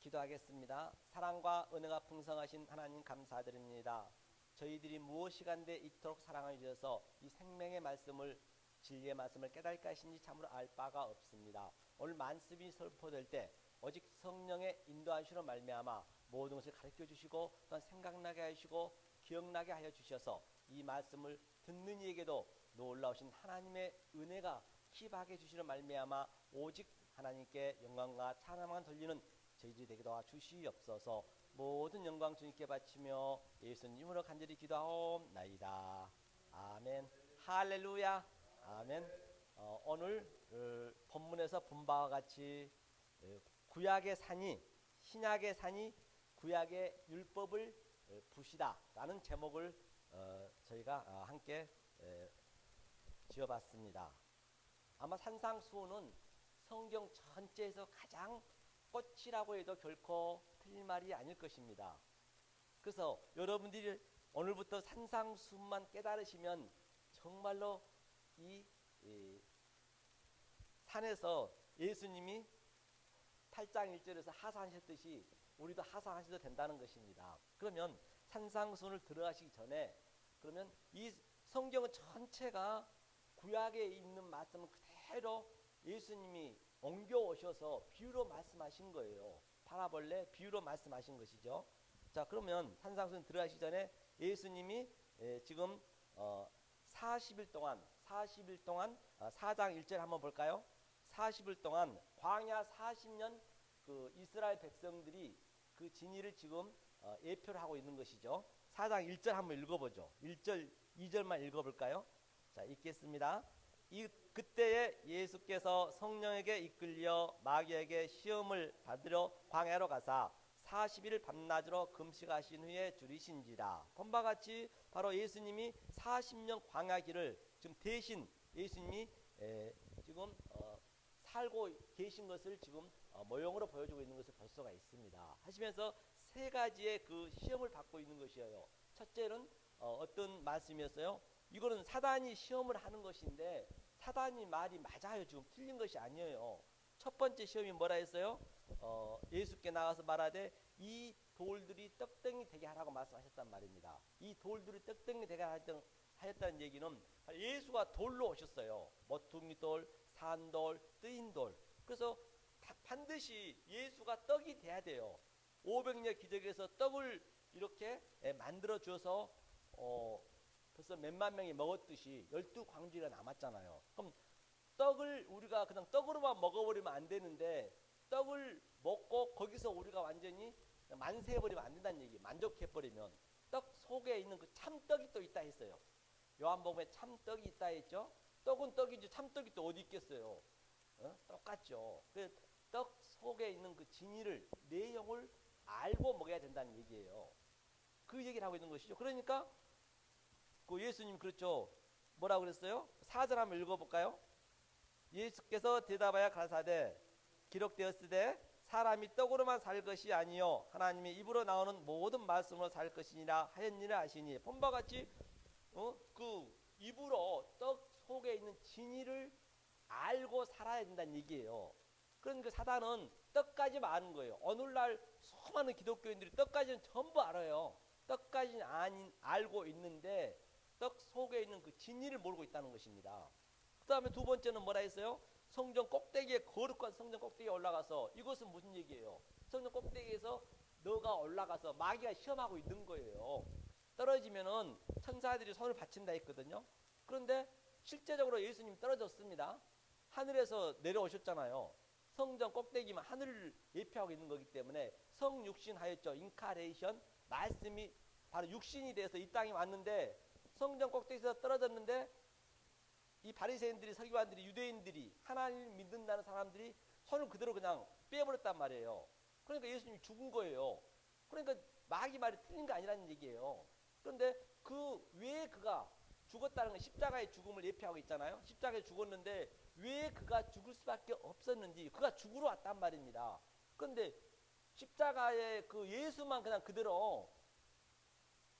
기도하겠습니다. 사랑과 은혜가 풍성하신 하나님 감사드립니다. 저희들이 무엇이간데 이토록 사랑하여 주셔서 이 생명의 말씀을, 진리의 말씀을 깨달을까 하신지 참으로 알 바가 없습니다. 오늘 말씀이 선포될 때 오직 성령의 인도하시로 말미암아 모든 것을 가르쳐 주시고 또한 생각나게 하시고 기억나게 하여 주셔서 이 말씀을 듣는 이에게도 놀라우신 하나님의 은혜가 기박해 주시로 말미암아 오직 하나님께 영광과 찬양만 돌리는 저희들이 되게 도와주시옵소서. 모든 영광 주님께 바치며 예수님으로 간절히 기도하옵나이다. 아멘. 할렐루야. 아멘. 오늘 본문에서 본 바와 같이 구약의 산이 신약의 산이 구약의 율법을 부시다 라는 제목을 저희가 함께 지어봤습니다. 아마 산상수훈은 성경 전체에서 가장 꽃이라고 해도 결코 틀린 말이 아닐 것입니다. 그래서 여러분들이 오늘부터 산상수훈만 깨달으시면 정말로 이 산에서 예수님이 8장 1절에서 하사하셨듯이 우리도 하사하셔도 된다는 것입니다. 그러면 산상수훈을 들어가시기 전에 그러면 이 성경은 전체가 구약에 있는 말씀을 그대로 예수님이 옮겨오셔서 비유로 말씀하신 거예요. 파라볼레 비유로 말씀하신 것이죠. 자, 그러면 산상수훈 들어가시기 전에 예수님이 지금 40일 동안 4장 1절 한번 볼까요? 40일 동안 광야 40년 그 이스라엘 백성들이 그 진리를 지금 예표를 하고 있는 것이죠. 4장 1절 한번 읽어보죠. 1절 2절만 읽어볼까요? 자, 읽겠습니다. 그때에 예수께서 성령에게 이끌려 마귀에게 시험을 받으러 광야로 가사 40일 밤낮으로 금식하신 후에 줄이신지라. 본바 같이 바로 예수님이 40년 광야길을 지금 대신 예수님이 지금 살고 계신 것을 지금 모형으로 보여주고 있는 것을 볼 수가 있습니다. 하시면서 세 가지의 그 시험을 받고 있는 것이에요. 첫째는 어떤 말씀이었어요? 이거는 사단이 시험을 하는 것인데 사단이 말이 맞아요. 지금 틀린 것이 아니에요. 첫 번째 시험이 뭐라 했어요? 예수께 나가서 말하되 이 돌들이 떡덩이 되게 하라고 말씀하셨단 말입니다. 이 돌들이 떡덩이 되게 하였다는 얘기는 예수가 돌로 오셨어요. 모퉁이돌, 산돌, 뜨인돌. 그래서 반드시 예수가 떡이 돼야 돼요. 500년 기적에서 떡을 이렇게 만들어 주어서 벌써 몇만 명이 먹었듯이 12광주리가 남았잖아요. 그럼 떡을 우리가 그냥 떡으로만 먹어버리면 안 되는데 떡을 먹고 거기서 우리가 완전히 만세해버리면 안 된다는 얘기. 만족해버리면 떡 속에 있는 그 참떡이 또 있다 했어요. 요한복음에 참떡이 있다 했죠. 떡은 떡이지 참떡이 또 어디 있겠어요. 똑같죠. 그 떡 속에 있는 그 진리를 내용을 알고 먹어야 된다는 얘기예요. 그 얘기를 하고 있는 것이죠. 그러니까 그 예수님 그렇죠. 뭐라고 그랬어요? 4절 한번 읽어볼까요? 예수께서 대답하여 가라사대 기록되었으되 사람이 떡으로만 살 것이 아니요 하나님의 입으로 나오는 모든 말씀으로 살 것이니라 하였니라 하시니. 본바 같이 그 입으로 떡 속에 있는 진리를 알고 살아야 된다는 얘기예요. 그러니까 사단은 떡까지만 아는 거예요. 오늘날 수많은 기독교인들이 떡까지는 전부 알아요. 떡까지는 알고 있는데 떡 속에 있는 그 진리를 모르고 있다는 것입니다. 그 다음에 두 번째는 뭐라 했어요? 성전 꼭대기에, 거룩한 성전 꼭대기에 올라가서, 이것은 무슨 얘기예요? 성전 꼭대기에서 너가 올라가서 마귀가 시험하고 있는 거예요. 떨어지면은 천사들이 손을 받친다 했거든요. 그런데 실제적으로 예수님 떨어졌습니다. 하늘에서 내려오셨잖아요. 성전 꼭대기만 하늘을 예표하고 있는 거기 때문에 성육신 하였죠. 인카레이션, 말씀이 바로 육신이 돼서 이 땅에 왔는데 성전 꼭대기에서 떨어졌는데 이 바리새인들이, 서기관들이, 유대인들이, 하나님을 믿는다는 사람들이 손을 그대로 그냥 빼버렸단 말이에요. 그러니까 예수님이 죽은 거예요. 그러니까 마귀 말이 틀린 거 아니라는 얘기예요. 그런데 왜 그가 죽었다는 건 십자가의 죽음을 예표하고 있잖아요. 십자가에 죽었는데 왜 그가 죽을 수밖에 없었는지, 그가 죽으러 왔단 말입니다. 그런데 십자가의 그 예수만 그냥 그대로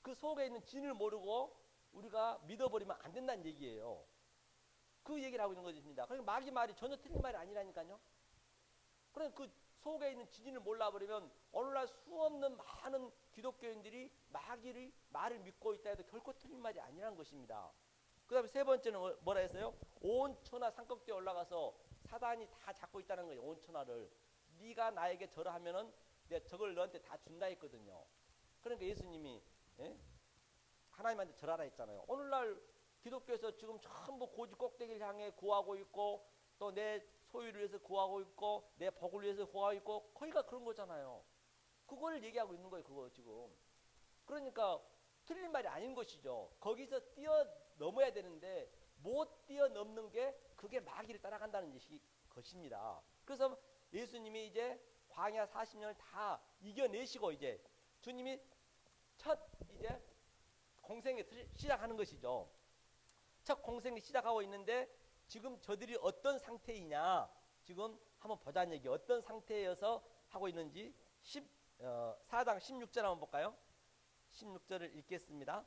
그 속에 있는 진을 모르고 우리가 믿어버리면 안 된다는 얘기예요. 그 얘기를 하고 있는 것입니다. 그러니까 마귀 말이 전혀 틀린 말이 아니라니까요. 그러니까 그 속에 있는 진리를 몰라버리면 오늘날 수없는 많은 기독교인들이 마귀의 말을 믿고 있다 해도 결코 틀린 말이 아니라는 것입니다. 그 다음에 세 번째는 뭐라 했어요? 온 천하 산꼭대에 올라가서 사단이 다 잡고 있다는 거예요. 온 천하를. 네가 나에게 절하면은 내가 저걸 너한테 다 준다 했거든요. 그러니까 예수님이 하나님한테 절하라 했잖아요. 오늘날 기독교에서 지금 전부 고지 꼭대기를 향해 구하고 있고 또 내 소유를 위해서 구하고 있고 내 복을 위해서 구하고 있고 거의가 그런 거잖아요. 그걸 얘기하고 있는 거예요. 그거 지금. 그러니까 틀린 말이 아닌 것이죠. 거기서 뛰어넘어야 되는데 못 뛰어넘는 게 그게 마귀를 따라간다는 것입니다. 그래서 예수님이 이제 광야 40년을 다 이겨내시고 이제 주님이 첫 이제 공생에 시작하는 것이죠. 첫 공생이 시작하고 있는데 지금 저들이 어떤 상태이냐 지금 한번 보자는 얘기. 어떤 상태여서 하고 있는지 4장 16절 한번 볼까요? 16절을 읽겠습니다.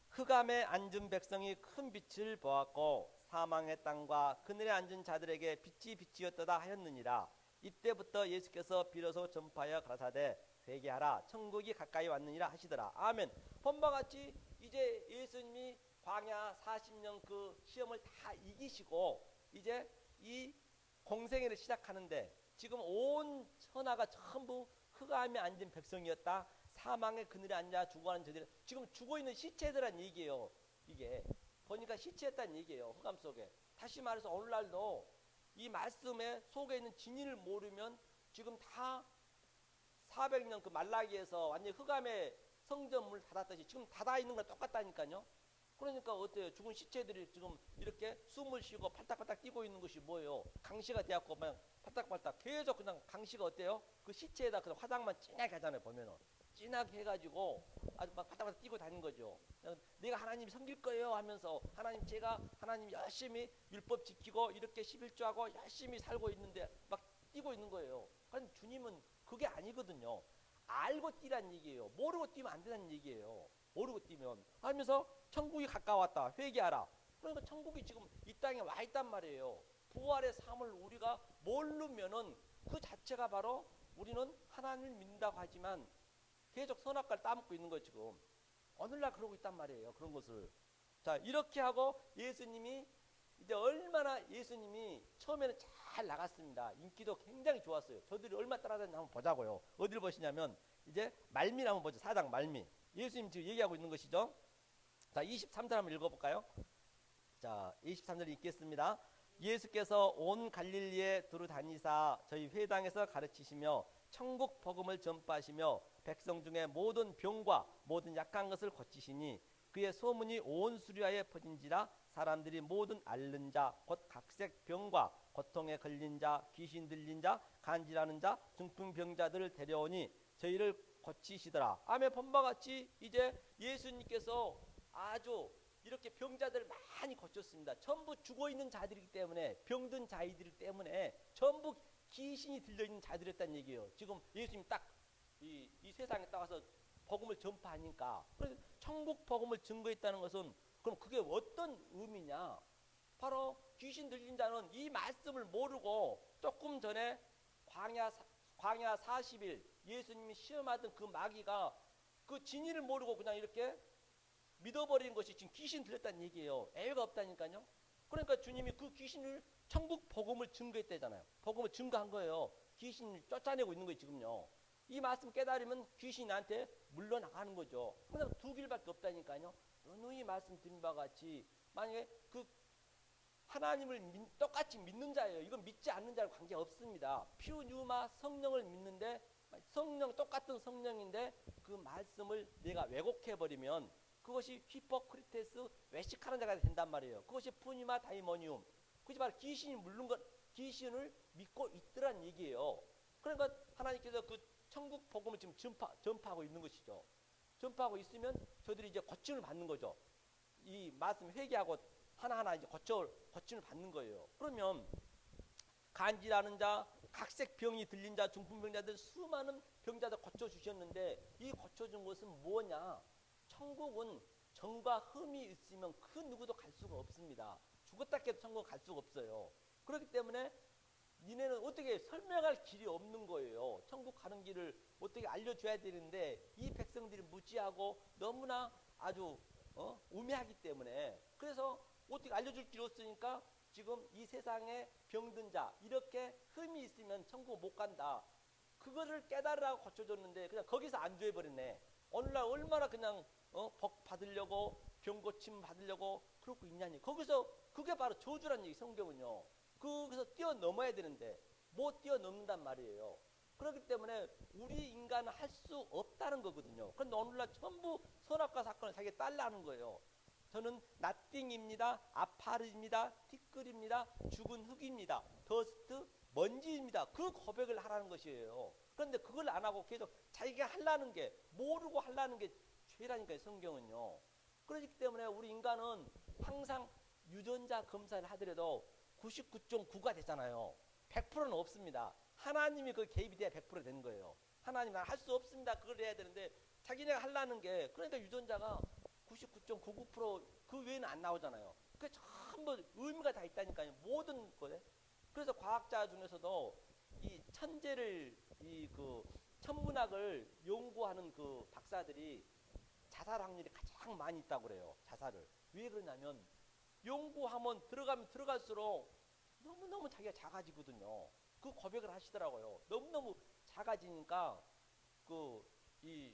흑암에 앉은 백성이 큰 빛을 보았고 사망의 땅과 그늘에 앉은 자들에게 빛이 빛이었도다 하였느니라. 이때부터 예수께서 비로소 전파하여 가라사대 회개하라 천국이 가까이 왔느니라 하시더라. 아멘. 본바 같이 이제 예수님이 광야 40년 그 시험을 다 이기시고 이제 이 공생애를 시작하는데 지금 온 천하가 전부 흑암에 앉은 백성이었다. 사망의 그늘에 앉아 죽어가는 저들 지금 죽어있는 시체들란 얘기예요. 이게 보니까 시체였다는 얘기예요. 흑암 속에. 다시 말해서 오늘날도 이 말씀에 속에 있는 진리를 모르면 지금 다 400년 그 말라기에서 완전히 흑암의 성전문을 닫았듯이 지금 닫아 있는 거랑 똑같다니까요. 그러니까 어때요? 죽은 시체들이 지금 이렇게 숨을 쉬고 팔딱팔딱 뛰고 있는 것이 뭐예요? 강시가 되었고 그냥 팔딱팔딱 계속 그냥 강시가 어때요? 그 시체에다 그냥 화장만 진하게 하잖아요. 보면은 진하게 해가지고 아주 막 팔딱팔딱 뛰고 다니는 거죠. 내가 하나님 섬길 거예요 하면서 하나님 제가 하나님 열심히 율법 지키고 이렇게 11조하고 열심히 살고 있는데 막 뛰고 있는 거예요. 그럼 주님은 그게 아니거든요. 알고 뛰란 얘기예요. 모르고 뛰면 안 된다는 얘기예요. 모르고 뛰면 하면서 천국이 가까웠다. 회개하라. 그러니까 천국이 지금 이 땅에 와 있단 말이에요. 부활의 삶을 우리가 모르면은 그 자체가 바로 우리는 하나님을 믿는다고 하지만 계속 선악과를 따먹고 있는 거예요. 지금 오늘날 그러고 있단 말이에요. 그런 것을. 자, 이렇게 하고 예수님이 이제 얼마나 예수님이 처음에는 잘 나갔습니다. 인기도 굉장히 좋았어요. 저들이 얼마나 따라다녔는지 한번 보자고요. 어디를 보시냐면 이제 말미를 한번 보죠. 4장 말미. 예수님 지금 얘기하고 있는 것이죠. 자, 23절 한번 읽어볼까요? 자, 23절 읽겠습니다. 예수께서 온 갈릴리에 두루 다니사 저희 회당에서 가르치시며 천국 복음을 전파하시며 백성 중에 모든 병과 모든 약한 것을 고치시니 그의 소문이 온 수리아에 퍼진지라. 사람들이 모든 앓는 자 곧 각색 병과 고통에 걸린 자 귀신 들린 자 간질하는 자 중풍병자들을 데려오니 저희를 고치시더라. 아멘. 본바같이 이제 예수님께서 아주 이렇게 병자들을 많이 고쳤습니다. 전부 죽어있는 자들이기 때문에 병든 자이들 때문에 전부 귀신이 들려있는 자들이었다는 얘기예요. 지금 예수님 딱 이 세상에 따라서 복음을 전파하니까. 그래서 천국 복음을 증거했다는 것은 그럼 그게 어떤 의미냐? 바로 귀신 들린 자는 이 말씀을 모르고 조금 전에 광야 40일 예수님이 시험하던 그 마귀가 그 진리를 모르고 그냥 이렇게 믿어버리는 것이 지금 귀신 들렸다는 얘기예요. 애가 없다니까요. 그러니까 주님이 그 귀신을 천국 복음을 증거했대잖아요. 복음을 증거한 거예요. 귀신을 쫓아내고 있는 거예요. 지금요. 이 말씀 깨달으면 귀신이 나한테 물러나가는 거죠. 그냥 두 길밖에 없다니까요. 누누이 말씀드린 바와 같이 만약에 그 하나님을 똑같이 믿는 자예요. 이건 믿지 않는 자랑 관계 없습니다. 피우뉴마 성령을 믿는데 성령 똑같은 성령인데 그 말씀을 내가 왜곡해버리면 그것이 히포크리테스 외식하는 자가 된단 말이에요. 그것이 푸니마 다이모니움. 그것이 바로 귀신이 물른 것, 귀신을 믿고 있더란 얘기예요. 그러니까 하나님께서 그 천국 복음을 지금 전파하고 있는 것이죠. 전파하고 있으면 저들이 이제 고침을 받는 거죠. 이 말씀 회개하고 하나하나 이제 고침을 받는 거예요. 그러면 간질하는 자, 각색 병이 들린 자, 중풍병자들 수많은 병자들 고쳐주셨는데 이 고쳐준 것은 뭐냐? 천국은 정과 흠이 있으면 그 누구도 갈 수가 없습니다. 죽었다 깨도 천국 갈 수가 없어요. 그렇기 때문에 니네는 어떻게 설명할 길이 없는 거예요. 천국 가는 길을 어떻게 알려줘야 되는데 이 백성들이 무지하고 너무나 아주 우매하기 때문에 그래서 어떻게 알려줄 길이 없으니까 지금 이 세상에 병든 자 이렇게 흠이 있으면 천국 못 간다. 그거를 깨달으라고 고쳐줬는데 그냥 거기서 안주해버렸네. 오늘날 얼마나 그냥 복 받으려고 병 고침 받으려고 그러고 있냐니. 거기서 그게 바로 저주란 얘기 성경은요. 거기서 뛰어넘어야 되는데 못 뛰어넘는단 말이에요. 그렇기 때문에 우리 인간은 할 수 없다는 거거든요. 그런데 오늘날 전부 선악과 사건을 자기가 딸라는 거예요. 저는 나띵입니다. 아파르입니다. 티끌입니다. 죽은 흙입니다. 더스트 먼지입니다. 그 고백을 하라는 것이에요. 그런데 그걸 안 하고 계속 자기가 하려는 게 모르고 하려는 게 죄라니까요. 성경은요. 그렇기 때문에 우리 인간은 항상 유전자 검사를 하더라도 99.9가 되잖아요. 100%는 없습니다. 하나님이 그 개입이 돼야 100% 되는 거예요. 하나님 난 할 수 없습니다. 그걸 해야 되는데 자기네가 하려는 게 그러니까 유전자가 99.99%그 외에는 안 나오잖아요. 그게 전부 의미가 다 있다니까요. 모든 거에. 그래서 과학자 중에서도 이 천재를 이 그 천문학을 연구하는 그 박사들이 자살 확률이 가장 많이 있다고 그래요. 자살을. 왜 그러냐면 연구하면 들어가면 들어갈수록 너무너무 자기가 작아지거든요. 그 고백을 하시더라고요. 너무너무 작아지니까 그 이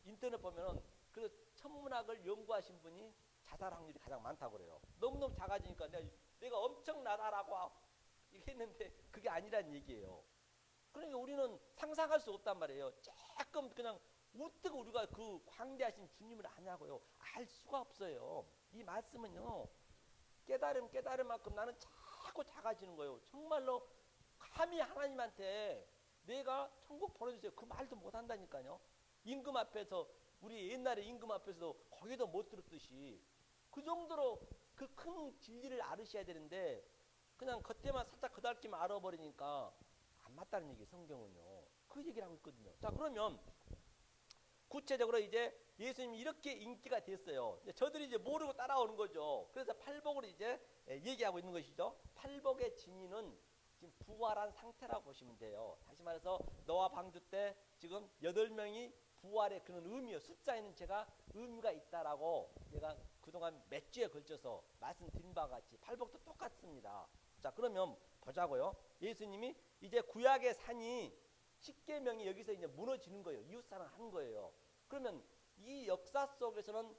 인터넷 보면은 그 천문학을 연구하신 분이 자살 확률이 가장 많다고 그래요. 너무너무 작아지니까 내가 엄청나다라고 했는데 그게 아니란 얘기예요. 그러니까 우리는 상상할 수 없단 말이에요. 조금 그냥 어떻게 우리가 그 광대하신 주님을 아냐고요. 알 수가 없어요. 이 말씀은요. 깨달을 만큼 나는 자꾸 작아지는 거예요. 정말로 감히 하나님한테 내가 천국 보내주세요. 그 말도 못한다니까요. 임금 앞에서 우리 옛날에 임금 앞에서도 거기도 못 들었듯이 그 정도로 그 큰 진리를 알으셔야 되는데 그냥 겉에만 살짝 그달기만 알아버리니까 안 맞다는 얘기 성경은요. 그 얘기를 하고 있거든요. 자 그러면 구체적으로 이제 예수님이 이렇게 인기가 됐어요. 이제 저들이 이제 모르고 따라오는 거죠. 그래서 팔복으로 이제 얘기하고 있는 것이죠. 팔복의 진위는 지금 부활한 상태라고 보시면 돼요. 다시 말해서 노아 방주 때 지금 8명이 부활의 그런 의미요. 숫자에는 제가 의미가 있다라고 내가 그동안 몇 주에 걸쳐서 말씀드린 바와 같이 팔복도 똑같습니다. 자 그러면 보자고요. 예수님이 이제 구약의 산이 십계명이 여기서 이제 무너지는 거예요. 이웃사랑 하는 거예요. 그러면 이 역사 속에서는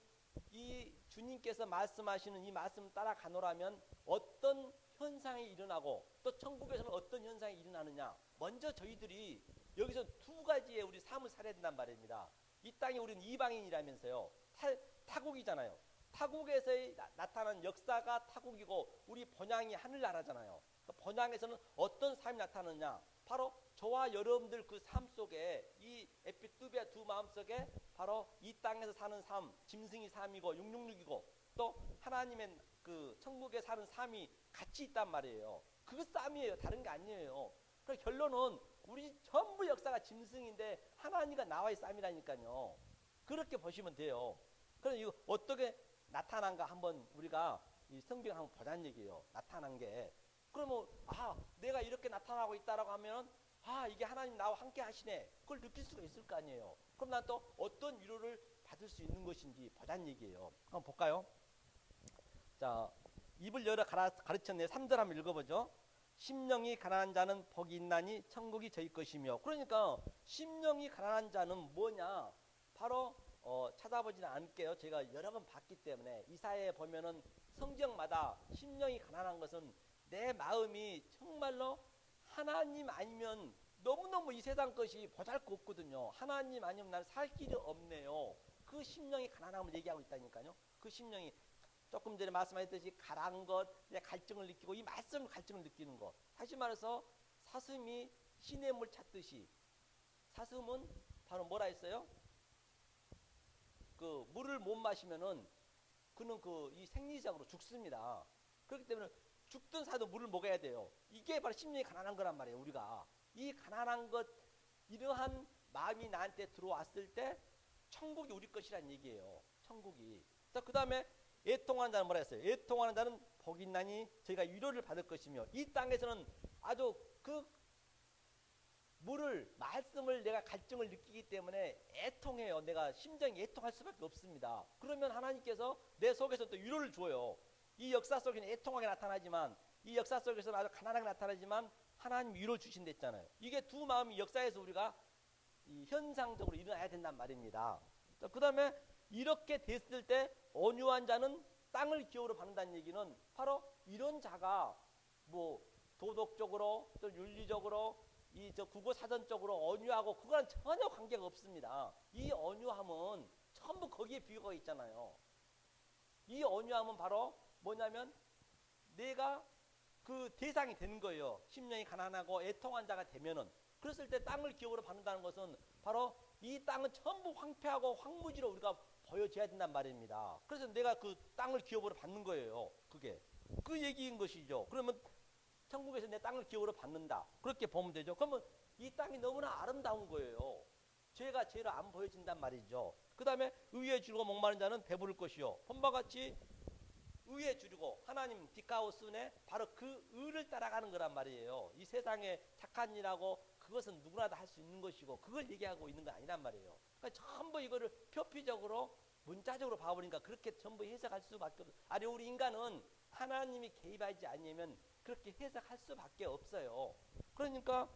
이 주님께서 말씀하시는 이 말씀 따라가노라면 어떤 현상이 일어나고 또 천국에서는 어떤 현상이 일어나느냐. 먼저 저희들이 여기서 두 가지의 우리 삶을 살아야 된단 말입니다. 이 땅에 우리는 이방인이라면서요. 타국이잖아요. 타국에서 나타난 역사가 타국이고 우리 본향이 하늘나라잖아요. 본향에서는 어떤 삶이 나타나느냐. 바로 저와 여러분들 그 삶 속에 이 에피뚜비아 두 마음 속에 바로 이 땅에서 사는 삶, 짐승이 삶이고 666이고 또 하나님의 그 천국에 사는 삶이 같이 있단 말이에요. 그 삶이에요. 다른 게 아니에요. 그 결론은 우리 전부 역사가 짐승인데 하나님과 나와의 삶이라니까요. 그렇게 보시면 돼요. 그럼 이거 어떻게 나타난가 한번 우리가 이 성경 한번 보자는 얘기예요. 나타난 게. 그러면 내가 이렇게 나타나고 있다라고 하면 이게 하나님 나와 함께 하시네. 그걸 느낄 수가 있을 거 아니에요. 그럼 난 또 어떤 위로를 받을 수 있는 것인지 보자는 얘기예요. 한번 볼까요? 자, 입을 열어 가르쳤네. 3절 한번 읽어보죠. 심령이 가난한 자는 복이 있나니 천국이 저희 것이며. 그러니까 심령이 가난한 자는 뭐냐? 바로 찾아보지는 않을게요. 제가 여러 번 봤기 때문에 이사야에 보면은 성경마다 심령이 가난한 것은 내 마음이 정말로 하나님 아니면 너무너무 이 세상 것이 보잘것없거든요. 하나님 아니면 나는 살 길이 없네요. 그 심령이 가난함을 얘기하고 있다니까요. 그 심령이 조금 전에 말씀하셨듯이 가라앉은 것, 갈증을 느끼고 이 말씀 갈증을 느끼는 것. 다시 말해서 사슴이 시냇물 찾듯이 사슴은 바로 뭐라 했어요? 그 물을 못 마시면은 그는 그 이 생리적으로 죽습니다. 그렇기 때문에 죽든 사도 물을 먹어야 돼요. 이게 바로 심령이 가난한 거란 말이에요. 우리가 이 가난한 것 이러한 마음이 나한테 들어왔을 때 천국이 우리 것이란 얘기예요. 천국이. 그 다음에 애통하는 자는 뭐라 했어요? 애통하는 자는 복이 있나니 저희가 위로를 받을 것이며 이 땅에서는 아주 그 물을 말씀을 내가 갈증을 느끼기 때문에 애통해요. 내가 심정이 애통할 수밖에 없습니다. 그러면 하나님께서 내 속에서 또 위로를 줘요. 이 역사 속에는 애통하게 나타나지만 이 역사 속에서는 아주 가난하게 나타나지만 하나님 위로 주신댔잖아요. 이게 두 마음이 역사에서 우리가 이 현상적으로 일어나야 된단 말입니다. 그 다음에 이렇게 됐을 때 온유한 자는 땅을 기업으로 받는다는 얘기는 바로 이런 자가 뭐 도덕적으로 또 윤리적으로 이 저 국어 사전적으로 온유하고 그거랑 전혀 관계가 없습니다. 이 온유함은 전부 거기에 비유가 있잖아요. 이 온유함은 바로 뭐냐면 내가 그 대상이 되는 거예요. 심령이 가난하고 애통한 자가 되면은 그랬을 때 땅을 기업으로 받는다는 것은 바로 이 땅은 전부 황폐하고 황무지로 우리가 보여져야 된단 말입니다. 그래서 내가 그 땅을 기업으로 받는 거예요. 그게 그 얘기인 것이죠. 그러면 천국에서 내 땅을 기업으로 받는다. 그렇게 보면 되죠. 그러면 이 땅이 너무나 아름다운 거예요. 죄가 죄로 안 보여진단 말이죠. 그 다음에 의에 주르고 목마른 자는 배부를 것이요. 본바 같이 의에 주르고 하나님 디카오스네 바로 그 의를 따라가는 거란 말이에요. 이 세상에 착한 일하고 그것은 누구나 다 할 수 있는 것이고 그걸 얘기하고 있는 거 아니란 말이에요. 그러니까 전부 이거를 표피적으로 문자적으로 봐버리니까 그렇게 전부 해석할 수밖에 없어요. 아니 우리 인간은 하나님이 개입하지 않으면 그렇게 해석할 수밖에 없어요. 그러니까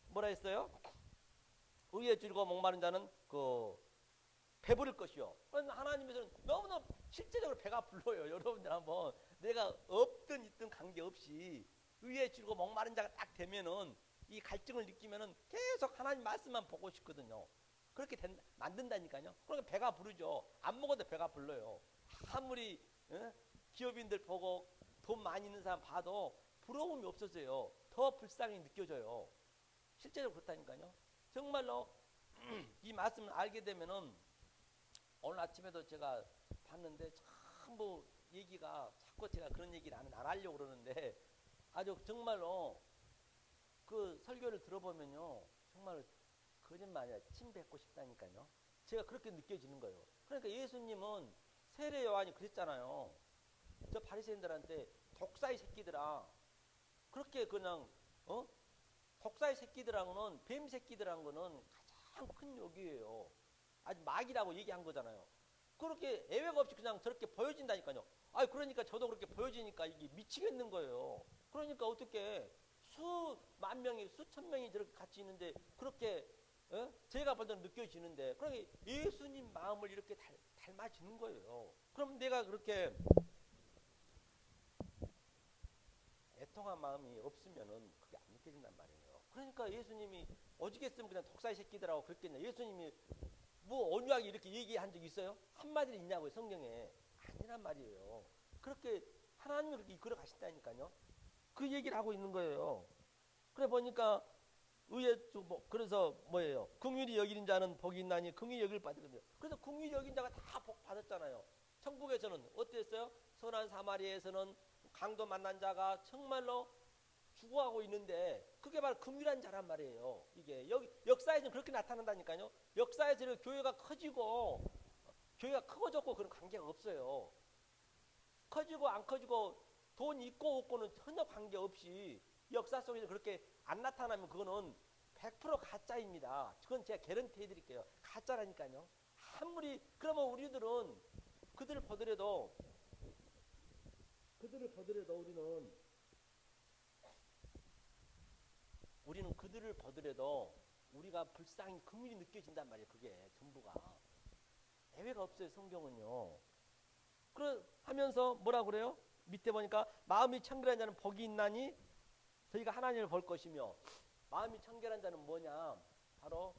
뭐라 했어요? 의에 주르고 목마른 자는 그 배부를 것이요. 하나님께서는 너무나 실제적으로 배가 불러요. 여러분들 한번 내가 없든 있든 관계없이 의에 주르고 목마른 자가 딱 되면은 이 갈증을 느끼면은 계속 하나님 말씀만 보고 싶거든요. 그렇게 만든다니까요. 그러니까 배가 부르죠. 안 먹어도 배가 불러요. 아무리 기업인들 보고 돈 많이 있는 사람 봐도 부러움이 없어져요. 더 불쌍히 느껴져요. 실제로 그렇다니까요. 정말로 이 말씀을 알게 되면은 오늘 아침에도 제가 봤는데 전부 얘기가 자꾸 제가 그런 얘기를 안 하려고 그러는데 아주 정말로 그 설교를 들어보면요. 정말 거짓말이야. 침 뱉고 싶다니까요. 제가 그렇게 느껴지는 거예요. 그러니까 예수님은 세례 요한이 그랬잖아요. 저 바리새인들한테 독사의 새끼들아. 그렇게 그냥 독사의 새끼들하고는 뱀 새끼들한 거는 가장 큰 욕이에요. 아주 막이라고 얘기한 거잖아요. 그렇게 애외가 없이 그냥 저렇게 보여진다니까요. 아, 그러니까 저도 그렇게 보여지니까 이게 미치겠는 거예요. 그러니까 어떻게 수만 명이 수천 명이 저렇게 같이 있는데 그렇게 제가 볼 때는 느껴지는데 그러니까 예수님 마음을 이렇게 닮아지는 거예요. 그럼 내가 그렇게 애통한 마음이 없으면은 그게 안 느껴진단 말이에요. 그러니까 예수님이 오죽했으면 그냥 독사의 새끼들하고 그랬겠냐. 예수님이 뭐 온유하게 이렇게 얘기한 적 있어요? 한마디를 있냐고요, 성경에. 아니란 말이에요. 그렇게 하나님이 그렇게 이끌어 가신다니까요. 그 얘기를 하고 있는 거예요. 그래 보니까 그래서 뭐예요? 긍휼히 여기는 자는 복이 있나니 긍휼히 여길 받으리라. 그래서 긍휼히 여긴 자가 다 복 받았잖아요. 천국에서는 어땠어요? 선한 사마리아에서는 강도 만난 자가 정말로 죽어가고 있는데 그게 바로 긍휼한 자란 말이에요. 이게 여기 역사에서는 그렇게 나타난다니까요. 역사에서는 교회가 커지고 교회가 크고 적고 그런 관계가 없어요. 커지고 안 커지고 돈 있고 없고는 전혀 관계없이 역사 속에서 그렇게 안 나타나면 그거는 100% 가짜입니다. 그건 제가 개런티 해드릴게요. 가짜라니까요. 아무리 그러면 우리들은 그들을 보더라도 우리는 그들을 보더라도 우리가 불쌍히 긍휼이 느껴진단 말이에요. 그게 전부가 예외가 없어요. 성경은요. 하면서 뭐라 그래요? 밑에 보니까 마음이 청결한 자는 복이 있나니 저희가 하나님을 볼 것이며 마음이 청결한 자는 뭐냐? 바로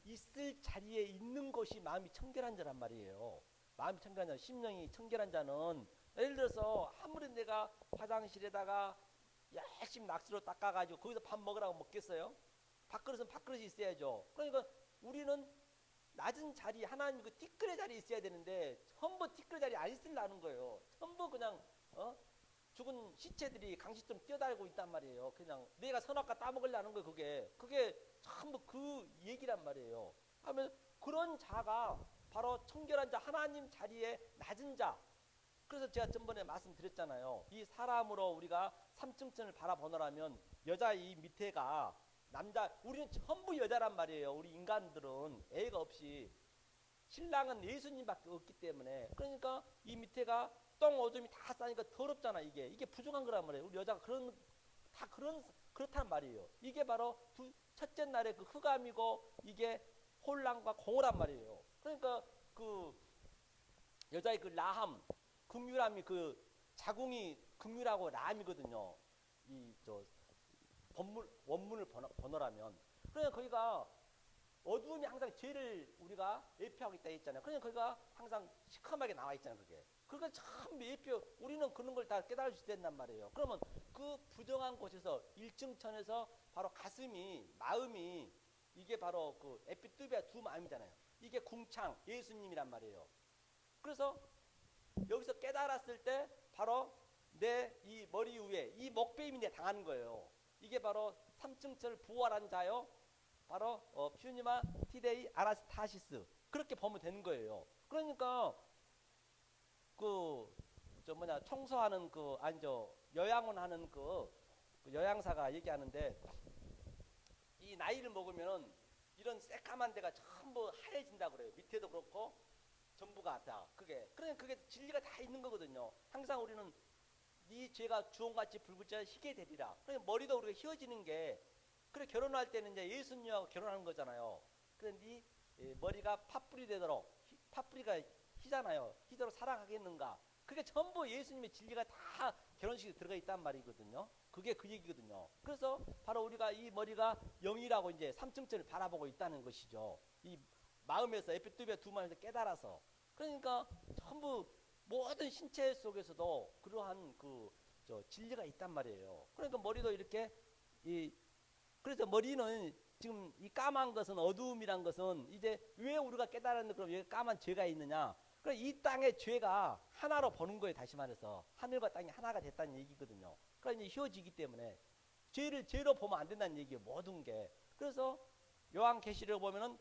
있을 자리에 있는 것이 마음이 청결한 자란 말이에요. 마음이 청결한 자는 심령이 청결한 자는 예를 들어서 아무리 내가 화장실에다가 열심히 낙수로 닦아가지고 거기서 밥 먹으라고 먹겠어요? 밥그릇은 밥그릇이 있어야죠. 그러니까 우리는 낮은 자리 하나님 그 티끌의 자리에 있어야 되는데 전부 티끌의 자리에 안 있으려는 거예요. 전부 그냥 죽은 시체들이 강시처럼 뛰어다니고 있단 말이에요. 그냥 내가 선악과 따먹으려는 거예요. 그게 전부 그 얘기란 말이에요. 하면 그런 자가 바로 청결한 자 하나님 자리에 낮은 자 그래서 제가 전번에 말씀드렸잖아요. 이 사람으로 우리가 삼층천을 바라보느라면 여자 이 밑에가 남자, 우리는 전부 여자란 말이에요. 우리 인간들은 애가 없이 신랑은 예수님밖에 없기 때문에, 그러니까 이 밑에가 똥 오줌이 다 싸니까 더럽잖아. 이게 부족한 거란 말이에요. 우리 여자가 그렇단 말이에요. 이게 바로 첫째 날의 그 흑암이고 이게 혼란과 공허란 말이에요. 그러니까 그 여자의 그 라함, 긍휼함이 그 자궁이 긍휼하고 라함이거든요. 이 저 원문을 번호라면. 그러니까 거기가 어두움이 항상 죄를 우리가 예표하고 있다 했잖아요. 그러니까 거기가 항상 시커멓게 나와 있잖아요. 그러니까 참 예표, 우리는 그런 걸 다 깨달을 수 있단 말이에요. 그러면 그 부정한 곳에서 일층천에서 바로 가슴이, 마음이, 이게 바로 그 에피뚜비아 두 마음이잖아요. 이게 궁창 예수님이란 말이에요. 그래서 여기서 깨달았을 때 바로 내 이 머리 위에 이 목베임이 내 당하는 거예요. 이게 바로 삼층천을 부활한 자요. 바로 퓨니마 티데이 아나스타시스, 그렇게 보면 되는 거예요. 그러니까 청소하는 요양원 하는 그 요양사가 얘기하는데, 이 나이를 먹으면 이런 새까만 데가 전부 하얘진다 그래요. 밑에도 그렇고 전부가 다 그게 진리가 다 있는 거거든요. 항상 우리는 네 죄가 주홍같이 붉을자 희게 되리라. 그러니까 머리도 우리가 휘어지는 게, 그래 결혼할 때는 이제 예수님하고 결혼하는 거잖아요. 그런데 네 머리가 팥불이 되도록, 팥불이가 희잖아요. 희도록 사랑하겠는가. 그게 전부 예수님의 진리가 다 결혼식에 들어가 있단 말이거든요. 그게 그 얘기거든요. 그래서 바로 우리가 이 머리가 영이라고 이제 삼층천을 바라보고 있다는 것이죠. 이 마음에서 에피뚜비아 두 마음에서 깨달아서. 그러니까 전부 모든 신체 속에서도 그러한 진리가 있단 말이에요. 그러니까 머리도 이렇게 그래서 머리는 지금 이 까만 것은, 어두움이란 것은 이제 왜 우리가 깨달았는데 그럼 여기 까만 죄가 있느냐? 그러니까 이 땅의 죄가 하나로 보는 거예요. 다시 말해서 하늘과 땅이 하나가 됐다는 얘기거든요. 그러니까 이제 휘어지기 때문에 죄를 죄로 보면 안 된다는 얘기예요. 모든 게. 그래서 요한계시록을 보면은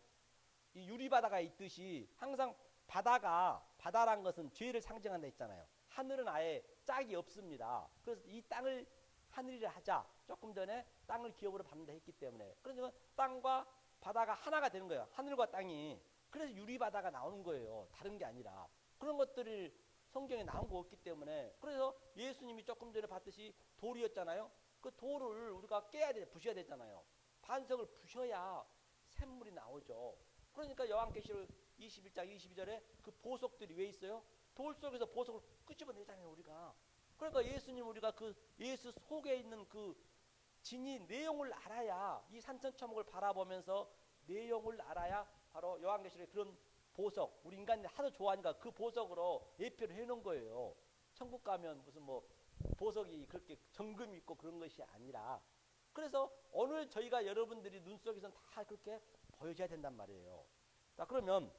이 유리바다가 있듯이 항상 바다란 것은 죄를 상징한다 했잖아요. 하늘은 아예 짝이 없습니다. 그래서 이 땅을 하늘이라 하자. 조금 전에 땅을 기업으로 받는다 했기 때문에. 그러니까 땅과 바다가 하나가 되는 거예요. 하늘과 땅이. 그래서 유리바다가 나오는 거예요. 다른 게 아니라. 그런 것들을 성경에 나온 거 없기 때문에. 그래서 예수님이 조금 전에 봤듯이 돌이었잖아요. 그 돌을 우리가 부셔야 되잖아요. 반석을 부셔야 샘물이 나오죠. 그러니까 요한계시록 21장 22절에 그 보석들이 왜 있어요? 돌 속에서 보석을 끄집어내잖아요. 우리가. 그러니까 예수님, 우리가 그 예수 속에 있는 그 진이 내용을 알아야, 이 산천초목을 바라보면서 내용을 알아야 바로 요한계시록에 그런 보석, 우리 인간들이 하도 좋아하니까 그 보석으로 예표를 해놓은 거예요. 천국 가면 무슨 보석이 그렇게 정금이 있고 그런 것이 아니라. 그래서 오늘 저희가 여러분들이 눈 속에서는 다 그렇게 보여줘야 된단 말이에요. 자, 그러면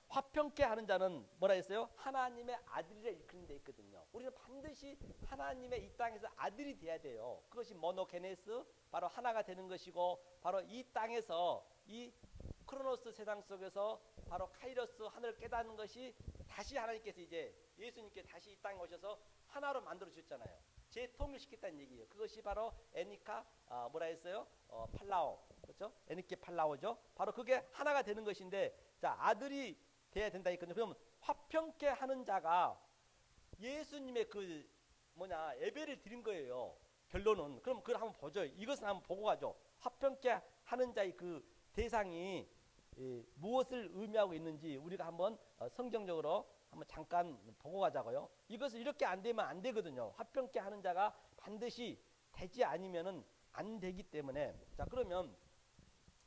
화평케 하는 자는 뭐라 했어요? 하나님의 아들이라 일컫는 데 있거든요. 우리는 반드시 하나님의 이 땅에서 아들이 돼야 돼요. 그것이 모노게네스, 바로 하나가 되는 것이고, 바로 이 땅에서 이 크로노스 세상 속에서 바로 카이로스 하늘을 깨닫는 것이, 다시 하나님께서 이제 예수님께 다시 이 땅에 오셔서 하나로 만들어 주셨잖아요. 재통일시켰다는 얘기예요. 그것이 바로 에니카 뭐라 했어요? 팔라오, 그렇죠? 에니케 팔라오죠. 바로 그게 하나가 되는 것인데, 자, 아들이 돼야 된다 했거든요. 그러면 화평케 하는 자가 예수님의 예배를 드린 거예요. 결론은. 그럼 그걸 한번 보죠. 이것은 한번 보고 가죠. 화평케 하는 자의 그 대상이 무엇을 의미하고 있는지 우리가 한번 성경적으로 한번 잠깐 보고 가자고요. 이것을 이렇게 안 되면 안 되거든요. 화평케 하는 자가 반드시 되지 않으면은 안 되기 때문에. 자, 그러면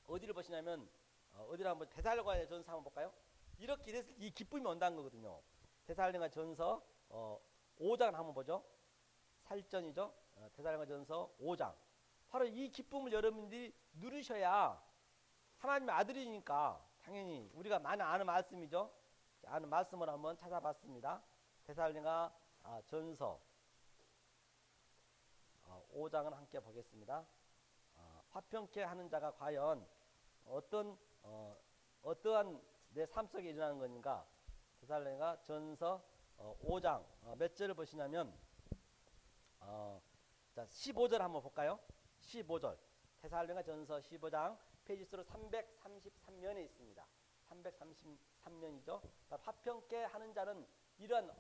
어디를 보시냐면 어디를 한번 데살로니가 전서 한번 볼까요? 이렇게 됐을 때 이 기쁨이 온다는 거거든요. 데살로니가 전서 5장 한번 보죠. 살전이죠. 데살로니가 전서 5장. 바로 이 기쁨을 여러분들이 누리셔야, 하나님의 아들이니까 당연히 우리가 많이 아는 말씀이죠. 아는 말씀을 한번 찾아봤습니다. 데살로니가 전서 5장을 함께 보겠습니다. 화평케 하는 자가 과연 어떠한 내 삶 속에 일어나는 것인가. 데살로니가 전서 5장 몇 절을 보시냐면 자, 15절 한번 볼까요? 15절 데살로니가 전서 15장 페이지 수로 333면에 있습니다. 333면이죠. 화평케 하는 자는 이런,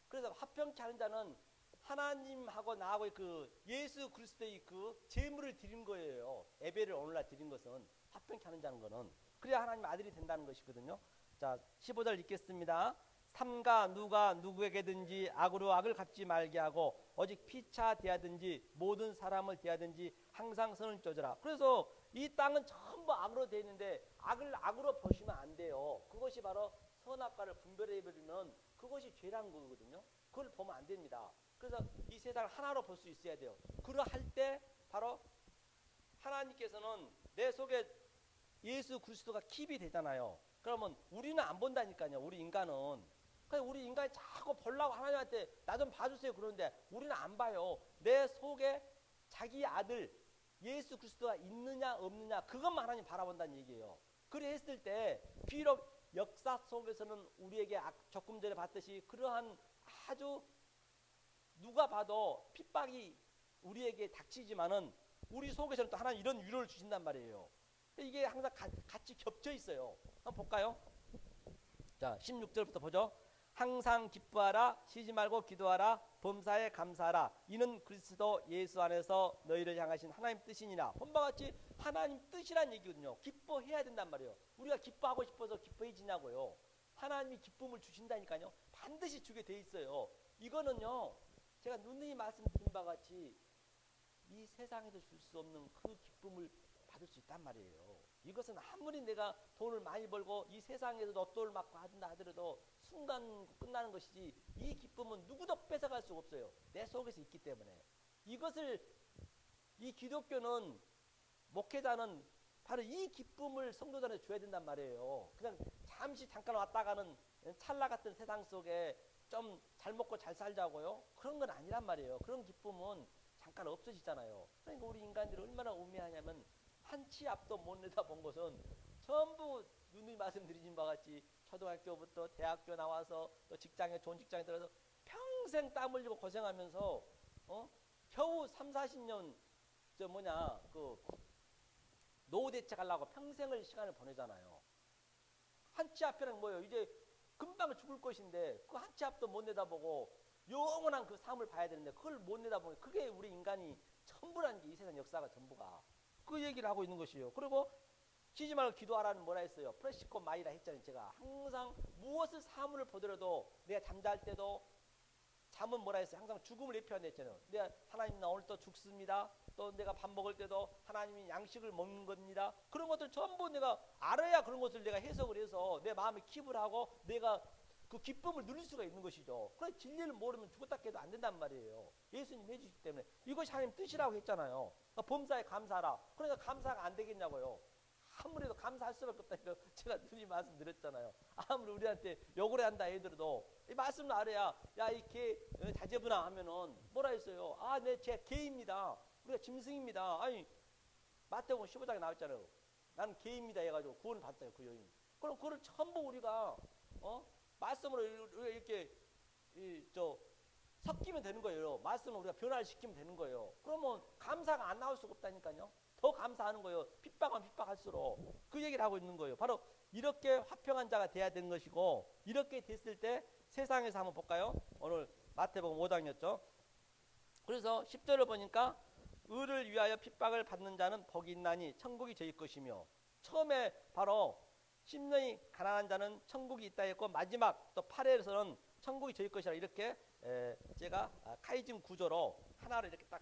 그래서 화평케 하는 자는 하나님하고 나하고의 그 예수 그리스도의 그 제물을 드린 거예요. 예배를 오늘날 드린 것은 화평케 하는 자는 거는 그래야 하나님 아들이 된다는 것이거든요. 자, 15절 읽겠습니다. 삼가 누가 누구에게든지 악으로 악을 갚지 말게 하고 오직 피차 대하든지 모든 사람을 대하든지 항상 선을 쪼져라. 그래서 이 땅은 전부 악으로 되어 있는데 악을 악으로 보시면 안 돼요. 그것이 바로 선악과를 분별해 버리면 그것이 죄라는 거거든요. 그걸 보면 안 됩니다. 그래서 이 세상을 하나로 볼 수 있어야 돼요. 그러할 때 바로 하나님께서는 내 속에 예수 그리스도가 킵이 되잖아요. 그러면 우리는 안 본다니까요. 우리 인간은. 그러니까 우리 인간이 자꾸 보려고 하나님한테 나 좀 봐주세요 그러는데 우리는 안 봐요. 내 속에 자기 아들 예수 그리스도가 있느냐 없느냐 그것만 하나님 바라본다는 얘기예요. 그래 했을 때 비록 역사 속에서는 우리에게 조금 전에 봤듯이 그러한 아주 누가 봐도 핍박이 우리에게 닥치지만은 우리 속에서는 또 하나님 이런 위로를 주신단 말이에요. 이게 항상 같이 겹쳐 있어요. 한번 볼까요? 자, 16절부터 보죠. 항상 기뻐하라, 쉬지 말고 기도하라, 범사에 감사하라. 이는 그리스도 예수 안에서 너희를 향하신 하나님 뜻이니라. 본바 같이 하나님 뜻이란 얘기거든요. 기뻐해야 된단 말이에요. 우리가 기뻐하고 싶어서 기뻐해지냐고요. 하나님이 기쁨을 주신다니까요. 반드시 주게 돼 있어요. 이거는요, 제가 누누이 말씀드린 바 같이 이 세상에서 줄 수 없는 그 기쁨을 받을 수 있단 말이에요. 이것은 아무리 내가 돈을 많이 벌고 이 세상에서 로또를 맞고 한다 하더라도 순간 끝나는 것이지 이 기쁨은 누구도 뺏어갈 수가 없어요. 내 속에서 있기 때문에. 이것을 이 기독교는 목회자는 바로 이 기쁨을 성도들한테 줘야 된단 말이에요. 그냥 잠깐 왔다 가는 찰나 같은 세상 속에 좀 잘 먹고 잘 살자고요. 그런 건 아니란 말이에요. 그런 기쁨은 잠깐 없어지잖아요. 그러니까 우리 인간들이 얼마나 우매하냐면 한 치 앞도 못 내다본 것은 전부 누누이 말씀드리신 바 같이 초등학교부터 대학교 나와서 또 직장에 좋은 직장에 들어서 평생 땀 흘리고 고생하면서 겨우 3, 40년 그 노후 대책하려고 평생을 시간을 보내잖아요. 한 치 앞에는 뭐예요? 이제 금방 죽을 것인데 그 한 치 앞도 못 내다보고 영원한 그 삶을 봐야 되는데 그걸 못 내다보니 그게 우리 인간이 전부라는 게 이 세상 역사가 전부가 그 얘기를 하고 있는 것이에요. 그리고 쉬지 말고 기도하라는 뭐라 했어요? 프레시코 마이라 했잖아요. 제가 항상 무엇을 사물을 보더라도 내가 잠잘 때도 잠은 뭐라 했어요? 항상 죽음을 예표한댔잖아요. 내가 하나님 나 오늘 또 죽습니다. 또 내가 밥 먹을 때도 하나님이 양식을 먹는 겁니다. 그런 것들 전부 내가 알아야 그런 것을 내가 해석을 해서 내 마음에 킵을 하고 내가 그 기쁨을 누릴 수가 있는 것이죠. 그래 진리를 모르면 죽었다 깨도 안 된단 말이에요. 예수님 해주시기 때문에 이것이 하나님 뜻이라고 했잖아요. 그러니까 범사에 감사하라. 그러니까 감사가 안 되겠냐고요. 아무래도 감사할 수밖에 없다니까 제가 눈이 말씀드렸잖아요. 아무리 우리한테 욕을 한다 해더라도 이 말씀을 알아야 야 이 개 자제분아 하면은 뭐라 했어요? 아 네 제 개입니다. 우리가 짐승입니다. 아니 마태복음 15장에 나왔잖아요. 나는 개입니다 해가지고 구원을 받았어요. 그 여인. 그럼 그걸 전부 우리가 말씀으로 이렇게 섞이면 되는 거예요. 말씀을 우리가 변화를 시키면 되는 거예요. 그러면 감사가 안 나올 수가 없다니까요. 더 감사하는 거예요. 핍박하면 핍박할수록 그 얘기를 하고 있는 거예요. 바로 이렇게 화평한 자가 돼야 되는 것이고 이렇게 됐을 때 세상에서 한번 볼까요? 오늘 마태복음 5장이었죠. 그래서 10절을 보니까 의를 위하여 핍박을 받는 자는 복이 있나니 천국이 저희 것이며 처음에 바로 심령이 가난한 자는 천국이 있다 했고 마지막 또 8회에서는 천국이 저희 것이라 이렇게 제가 카이즘 구조로 하나를 이렇게 딱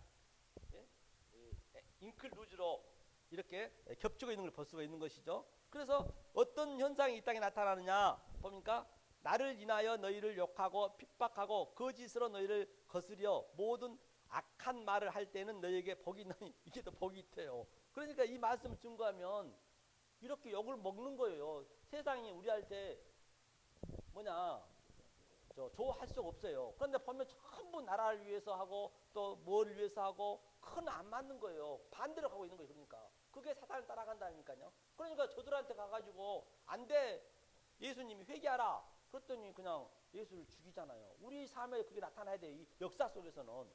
인클루즈로 이렇게 겹치고 있는 걸 볼 수가 있는 것이죠. 그래서 어떤 현상이 이 땅에 나타나느냐 보니까 나를 인하여 너희를 욕하고 핍박하고 거짓으로 너희를 거스려 모든 악한 말을 할 때는 너희에게 복이 있나니 이게 더 복이 있대요. 그러니까 이 말씀을 증거하면 이렇게 욕을 먹는 거예요. 세상이 우리한테 좋아할 수가 없어요. 그런데 보면 전부 나라를 위해서 하고 또 뭘 위해서 하고 그건 안 맞는 거예요. 반대로 가고 있는 거예요. 그러니까 그게 사단을 따라간다니까요. 그러니까 저들한테 가가지고 안 돼. 예수님이 회개하라. 그랬더니 그냥 예수를 죽이잖아요. 우리 삶에 그게 나타나야 돼요. 이 역사 속에서는.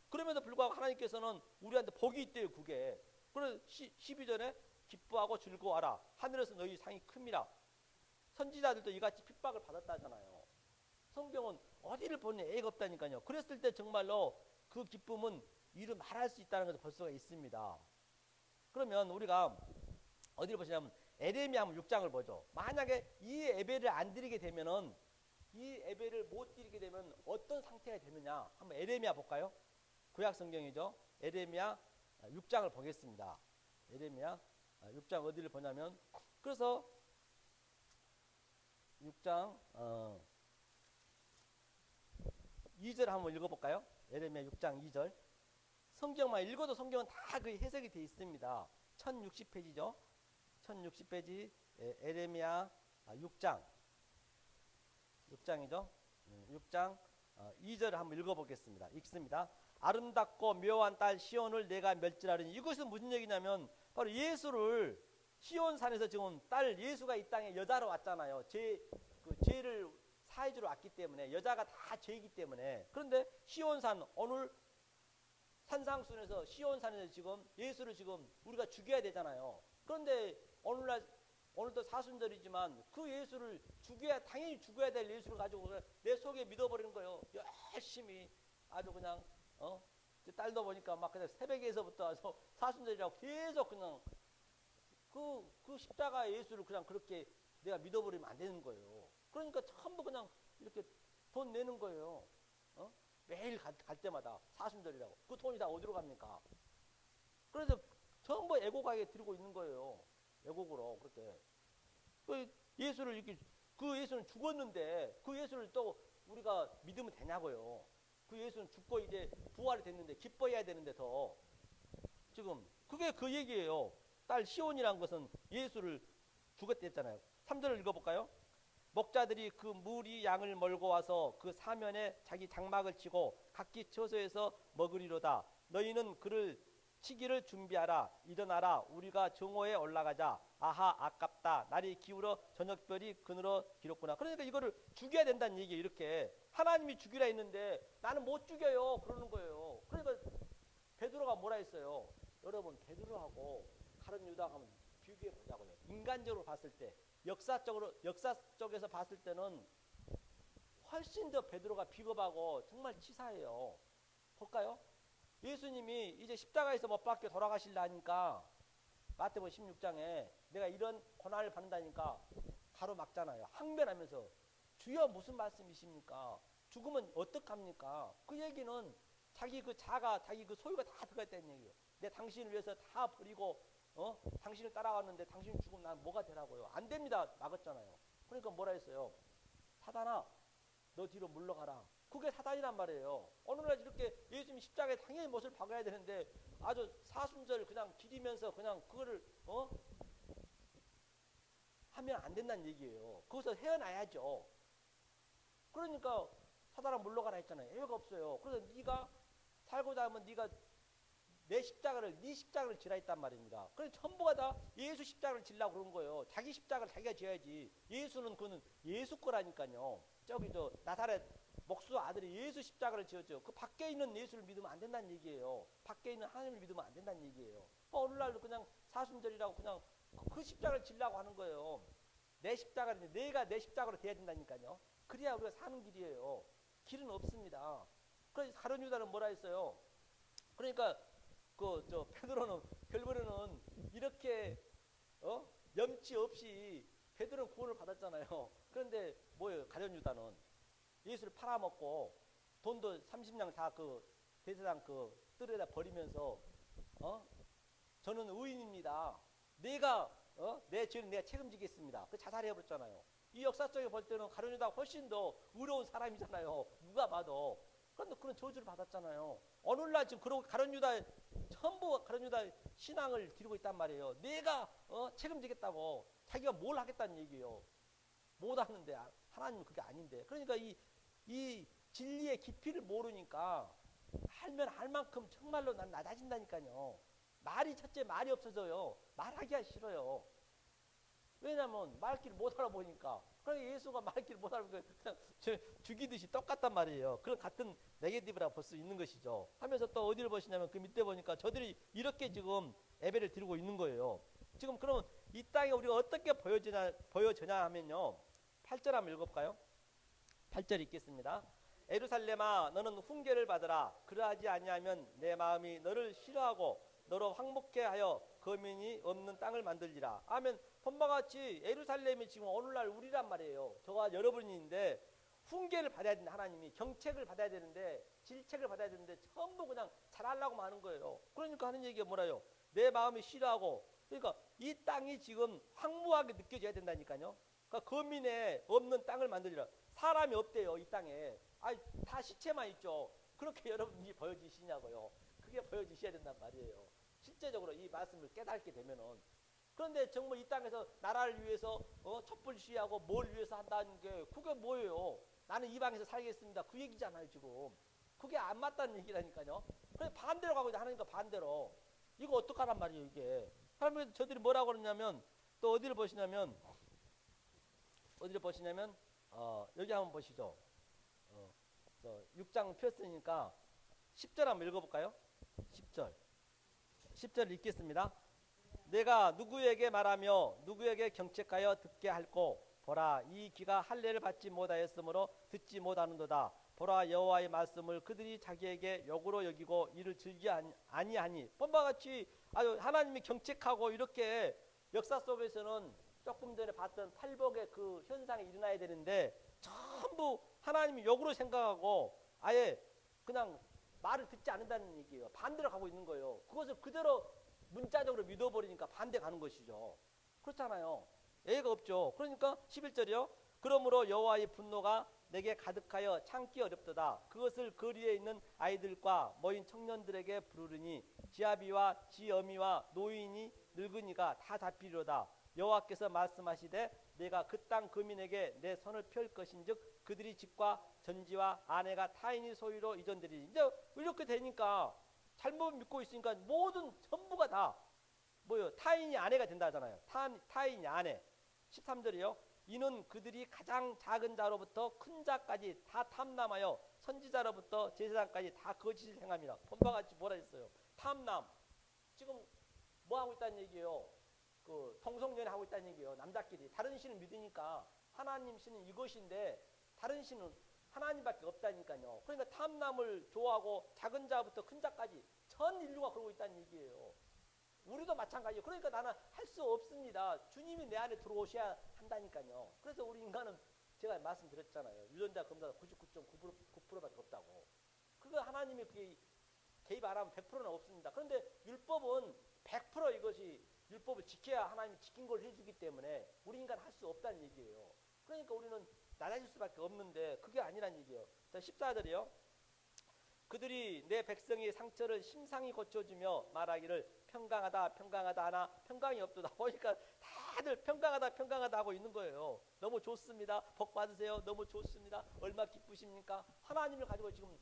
그럼에도 불구하고 하나님께서는 우리한테 복이 있대요. 그게. 그래서 12절에 기뻐하고 즐거워하라. 하늘에서 너희 상이 큽니다. 선지자들도 이같이 핍박을 받았다잖아요. 성경은 어디를 보니 애가 없다니까요. 그랬을 때 정말로 그 기쁨은 이루 말할 수 있다는 것을 볼 수가 있습니다. 그러면 우리가 어디를 보시냐면 에레미야 6장을 보죠. 만약에 이 예배를 안 드리게 되면은 이 예배를 못 드리게 되면 어떤 상태가 되느냐? 한번 에레미야 볼까요? 구약 성경이죠. 에레미야 6장을 보겠습니다. 에레미야 6장 어디를 보냐면 그래서 6장 2절 한번 읽어볼까요? 에레미야 6장 2절. 성경만 읽어도 성경은 다 그 해석이 되어 있습니다. 1060페이지죠. 1060페이지 에레미야 6장이죠. 6장 2절을 한번 읽어보겠습니다. 읽습니다. 아름답고 묘한 딸 시온을 내가 멸절하리니. 이것은 무슨 얘기냐면 바로 예수를 시온산에서 지금 딸 예수가 이 땅에 여자로 왔잖아요. 죄를 사해주러 왔기 때문에 여자가 다 죄이기 때문에. 그런데 시온산 오늘 산상순에서 시온산에서 지금 예수를 지금 우리가 죽여야 되잖아요. 그런데 오늘도 사순절이지만 그 예수를 당연히 죽여야 될 예수를 가지고 내 속에 믿어버리는 거예요. 열심히 아주 그냥 딸도 보니까 막 그냥 새벽에서부터 아주 사순절이라고 계속 그냥 그 십자가 예수를 그냥 그렇게 내가 믿어버리면 안 되는 거예요. 그러니까 전부 그냥 이렇게 돈 내는 거예요. 매일 갈 때마다 사순절이라고. 그 돈이 다 어디로 갑니까? 그래서 전부 애곡하게 드리고 있는 거예요. 애곡으로 그렇게. 예수를 이렇게 그 예수는 죽었는데 그 예수를 또 우리가 믿으면 되냐고요. 그 예수는 죽고 이제 부활이 됐는데 기뻐해야 되는데 더 지금 그게 그 얘기예요. 딸 시온이란 것은 예수를 죽었다 했잖아요. 3절을 읽어볼까요? 목자들이 그 무리 양을 몰고 와서 그 사면에 자기 장막을 치고 각기 처소에서 먹으리로다. 너희는 그를 치기를 준비하라. 일어나라. 우리가 정오에 올라가자. 아하 아깝다. 날이 기울어 저녁별이 그늘어 기렸구나. 그러니까 이거를 죽여야 된다는 얘기예요. 이렇게 하나님이 죽이라 했는데 나는 못 죽여요. 그러는 거예요. 그러니까 베드로가 뭐라 했어요? 여러분 베드로하고 가룟 유다가 한번 비교해 보자고요. 인간적으로 봤을 때 역사 쪽에서 봤을 때는 훨씬 더 베드로가 비겁하고 정말 치사해요. 볼까요? 예수님이 이제 십자가에서 못 박혀 돌아가시려니까 마태복음 16장에 내가 이런 고난을 받는다니까 가로막잖아요. 항변하면서 주여 무슨 말씀이십니까? 죽으면 어떡합니까? 그 얘기는 자기 그 자가 자기 그 소유가 다 들어가 있다는 얘기예요. 내 당신을 위해서 다 버리고 당신을 따라왔는데 당신 죽으면 난 뭐가 되라고요? 안 됩니다. 막았잖아요. 그러니까 뭐라 했어요? 사단아 너 뒤로 물러가라. 그게 사단이란 말이에요. 오늘날 이렇게 예수님이 십자가에 당연히 못을 박아야 되는데 아주 사순절 그냥 기리면서 그냥 그거를 하면 안 된다는 얘기예요. 거기서 헤어나야죠. 그러니까 사단아 물러가라 했잖아요. 애가 없어요. 그래서 네가 살고자 하면 네가 네 십자가를 지라 했단 말입니다. 그래서 전부가 다 예수 십자가를 지려고 그런 거예요. 자기 십자가를 자기가 지어야지. 예수는 그는 예수 거라니까요. 저기 나사렛 목수 아들이 예수 십자가를 지었죠. 그 밖에 있는 예수를 믿으면 안 된다는 얘기예요. 밖에 있는 하나님을 믿으면 안 된다는 얘기예요. 오늘날도 그냥 사순절이라고 그냥 그 십자가를 지려고 하는 거예요. 내 십자가를 내가 내 십자가로 돼야 된다니까요. 그래야 우리가 사는 길이에요. 길은 없습니다. 그래서 가룟 유다는 뭐라 했어요? 그러니까 베드로는 결국에는 이렇게 염치 없이 베드로는 구원을 받았잖아요. 그런데 뭐예요? 가룟 유다는 예수를 팔아먹고 돈도 30냥 다 그 대제사장 그 뜰에다 버리면서 저는 의인입니다. 내 죄는 내가 책임지겠습니다. 그 자살해버렸잖아요. 이 역사 속에 볼 때는 가룟 유다가 훨씬 더 의로운 사람이잖아요. 누가 봐도. 그런데 그런 저주를 받았잖아요. 오늘날 지금 그러고 가룟 유다 전부 가룟 유다 신앙을 기르고 있단 말이에요. 내가 책임지겠다고 자기가 뭘 하겠다는 얘기예요. 못 하는데 하나님은 그게 아닌데. 그러니까 이 진리의 깊이를 모르니까 알면 알 만큼 정말로 난 낮아진다니까요. 첫째 말이 없어져요. 말하기가 싫어요. 왜냐면 말귀를 못 알아보니까. 그러니까 예수가 말귀를 못 알아보니까 그냥 죽이듯이 똑같단 말이에요. 그런 같은 네게티브라고 볼 수 있는 것이죠. 하면서 또 어디를 보시냐면 그 밑에 보니까 저들이 이렇게 지금 예배를 드리고 있는 거예요. 지금 그러면 이 땅에 우리가 어떻게 보여지냐 하면요. 8절 한번 읽어볼까요? 8절 읽겠습니다. 에루살렘아 너는 훈계를 받으라. 그러하지 아니하면 내 마음이 너를 싫어하고 너로 황목해 하여 거민이 없는 땅을 만들리라. 아멘. 본바 같이 에루살렘이 지금 오늘날 우리란 말이에요. 저와 여러분인데 훈계를 받아야 되는데 하나님이 경책을 받아야 되는데 질책을 받아야 되는데 전부 그냥 잘하려고 하는 거예요. 그러니까 하는 얘기가 뭐라요? 내 마음이 싫어하고 그러니까 이 땅이 지금 황무하게 느껴져야 된다니까요. 그러니까 거민에 없는 땅을 만들리라. 사람이 없대요 이 땅에. 아니 다 시체만 있죠. 그렇게 여러분이 보여지시냐고요. 그게 보여지셔야 된단 말이에요. 실제적으로 이 말씀을 깨닫게 되면은. 그런데 정말 이 땅에서 나라를 위해서 촛불 시위하고 뭘 위해서 한다는 게 그게 뭐예요? 나는 이 방에서 살겠습니다. 그 얘기잖아요 지금. 그게 안 맞다는 얘기라니까요. 그래서 반대로 가고 있는 하나님과 반대로. 이거 어떡하란 말이에요 이게. 하나님 저들이 뭐라고 그러냐면 또 어디를 보시냐면 여기 한번 보시죠. 6장 폈으니까 10절 한번 읽어볼까요? 10절 읽겠습니다. 내가 누구에게 말하며 누구에게 경책하여 듣게 할꼬 보라 이 귀가 할례를 받지 못하였으므로 듣지 못하는도다. 보라 여호와의 말씀을 그들이 자기에게 욕으로 여기고 이를 즐기 아니하니. 본바 같이 아주 하나님이 경책하고 이렇게 역사 속에서는 조금 전에 봤던 팔복의 그 현상이 일어나야 되는데 전부 하나님이 욕으로 생각하고 아예 그냥 말을 듣지 않는다는 얘기예요. 반대로 가고 있는 거예요. 그것을 그대로 문자적으로 믿어버리니까 반대 가는 것이죠. 그렇잖아요. 예의가 없죠. 그러니까 11절이요. 그러므로 여호와의 분노가 내게 가득하여 참기 어렵도다. 그것을 거리에 있는 아이들과 모인 청년들에게 부르르니 지아비와 지어미와 노인이 늙은이가 다 잡히리로다. 여호와께서 말씀하시되 내가 그 땅 거민에게 내 손을 펼 것인즉 그들이 집과 전지와 아내가 타인이 소유로 이전되리니. 이제 이렇게 되니까 잘못 믿고 있으니까 모든 전부가 다 뭐요? 타인이 아내가 된다 하잖아요. 타인이 아내. 13절이요. 이는 그들이 가장 작은 자로부터 큰 자까지 다 탐남하여 선지자로부터 제사장까지 다 거짓을 행함이라. 본바같이 뭐라 했어요? 탐남. 지금 뭐 하고 있다는 얘기예요? 그 동성연애 하고 있다는 얘기예요. 남자끼리 다른 신을 믿으니까 하나님 신은 이것인데 다른 신은 하나님밖에 없다니까요. 그러니까 탐남을 좋아하고 작은 자부터 큰 자까지 전 인류가 그러고 있다는 얘기예요. 우리도 마찬가지예요. 그러니까 나는 할 수 없습니다. 주님이 내 안에 들어오셔야 한다니까요. 그래서 우리 인간은 제가 말씀드렸잖아요. 유전자 검사가 99.9%밖에 없다고. 그거 하나님이 그게 개입 안 하면 100%는 없습니다. 그런데 율법은 100% 이것이 율법을 지켜야 하나님이 지킨 걸 해주기 때문에 우리 인간 할 수 없다는 얘기예요. 그러니까 우리는 낮아질 수밖에 없는데 그게 아니란 얘기예요. 자, 14절이요. 그들이 내 백성의 상처를 심상히 고쳐주며 말하기를 평강하다 평강하다 하나 평강이 없도다. 보니까 다들 평강하다 하고 있는 거예요. 너무 좋습니다. 복 받으세요. 너무 좋습니다. 얼마 기쁘십니까? 하나님을 가지고 지금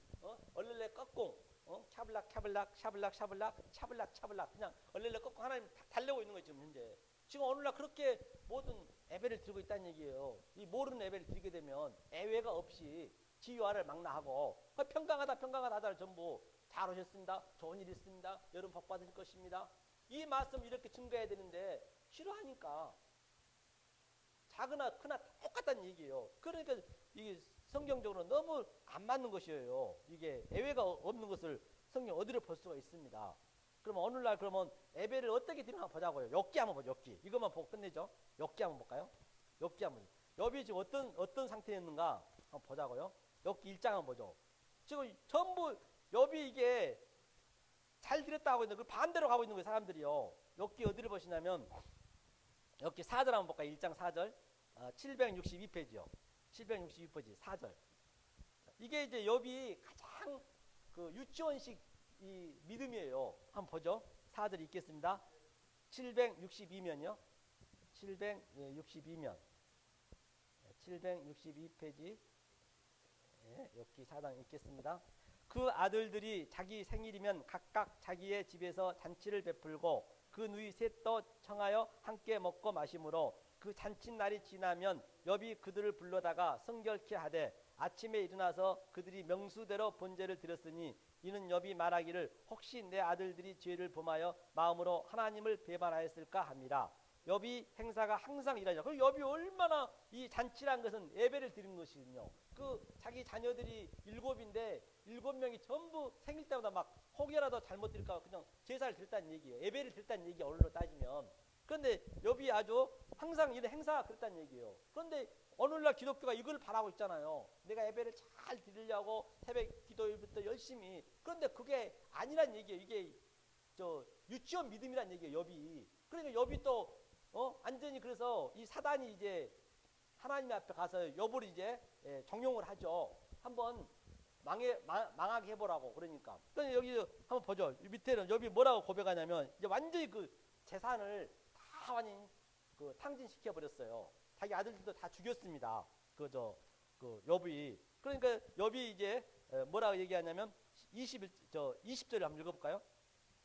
얼렐레 꺾공 캬블락 샤블락 그냥 얼렐레 꺾고 하나님 달래고 있는 거예요. 지금 현재. 지금 오늘날 그렇게 모든 예배를 드리고 있다는 얘기예요. 이 모르는 예배를 드리게 되면 예외가 없이 지유화를 망라하고 평강하다 하다를 전부 잘 오셨습니다. 좋은 일 있습니다. 여러분 복 받으실 것입니다. 이 말씀 이렇게 증거해야 되는데 싫어하니까 작으나 크나 똑같다는 얘기예요. 그러니까 이게 성경적으로 너무 안 맞는 것이에요. 이게 예외가 없는 것을 성경 어디를 볼 수가 있습니다. 그러면 오늘날 그러면 예배를 어떻게 드리나 보자고요. 욥기 한번 보죠. 욥기. 이것만 보고 끝내죠. 욥기 한번 볼까요? 욥기 한번. 욥이 지금 어떤 상태였는가 한번 보자고요. 욥기 1장 한번 보죠. 지금 전부 욥이 이게 잘 드렸다 하고 있는데 그 반대로 가고 있는 거예요. 사람들이요. 욥기 어디를 보시냐면 욥기 4절 한번 볼까요? 1장 4절 762페이지요. 762페이지 4절. 이게 이제 욥이 가장 그 유치원식 이 믿음이에요. 한번 보죠. 4절 읽겠습니다. 762면요. 762면 762페이지 욥기 4장 읽겠습니다. 그 아들들이 자기 생일이면 각각 자기의 집에서 잔치를 베풀고 그 누이 셋도 청하여 함께 먹고 마시므로 그 잔칫날이 지나면 욥이 그들을 불러다가 성결케 하되 아침에 일어나서 그들이 명수대로 번제를 드렸으니 이는 욥이 말하기를 혹시 내 아들들이 죄를 범하여 마음으로 하나님을 배반하였을까 합니다. 욥이 행사가 항상 일하죠. 그 욥이 얼마나 이 잔치란 것은 예배를 드린 것이거든요. 그 자기 자녀들이 7인데 7명이 전부 생일 때마다 막 혹여라도 잘못 드릴까 그냥 제사를 드렸다는 얘기예요. 예배를 드렸다는 얘기예요. 언론으로 따지면. 그런데 욥이 아주 항상 이런 행사가 그랬다는 얘기예요. 그런데 오늘날 기독교가 이걸 바라고 있잖아요. 내가 예배를 잘 드리려고 새벽 기도일부터 열심히. 그런데 그게 아니란 얘기예요. 이게 저 유치원 믿음이란 얘기예요. 욥이. 그러니까 욥이 또 완전히 그래서 이 사단이 이제 하나님 앞에 가서 욥을 이제 정용을 하죠. 한번 망하게 해보라고. 그러니까 여기 한번 보죠. 밑에는 욥이 뭐라고 고백하냐면 이제 완전히 그 재산을 다 완전히 그 탕진시켜 버렸어요. 자기 아들들도 다 죽였습니다. 그 욥이. 그러니까 욥이 이제 뭐라고 얘기하냐면 20절을 한번 읽어볼까요?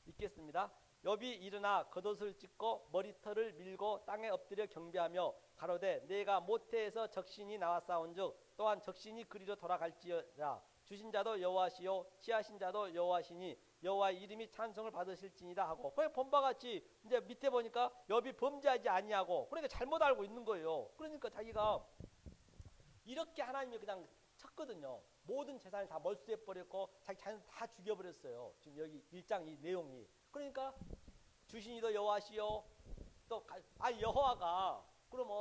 읽겠습니다. 욥이 일어나 겉옷을 찢고 머리털을 밀고 땅에 엎드려 경배하며 가로되 내가 모태에서 적신이 나왔사온즉 또한 적신이 그리로 돌아갈지어다. 주신 자도 여호와시요 취하신 자도 여호와시니 여호와의 이름이 찬송을 받으실지니라 하고. 그러니까 본바 같이 이제 밑에 보니까 욥이 범죄하지 아니하고 그러니까 잘못 알고 있는 거예요. 그러니까 자기가 이렇게 하나님이 그냥 쳤거든요. 모든 재산을 다 몰수해 버렸고 자기 자녀 다 죽여버렸어요. 지금 여기 1장 이 내용이. 그러니까 주신이도 여호와시요 또 여호와가 그러면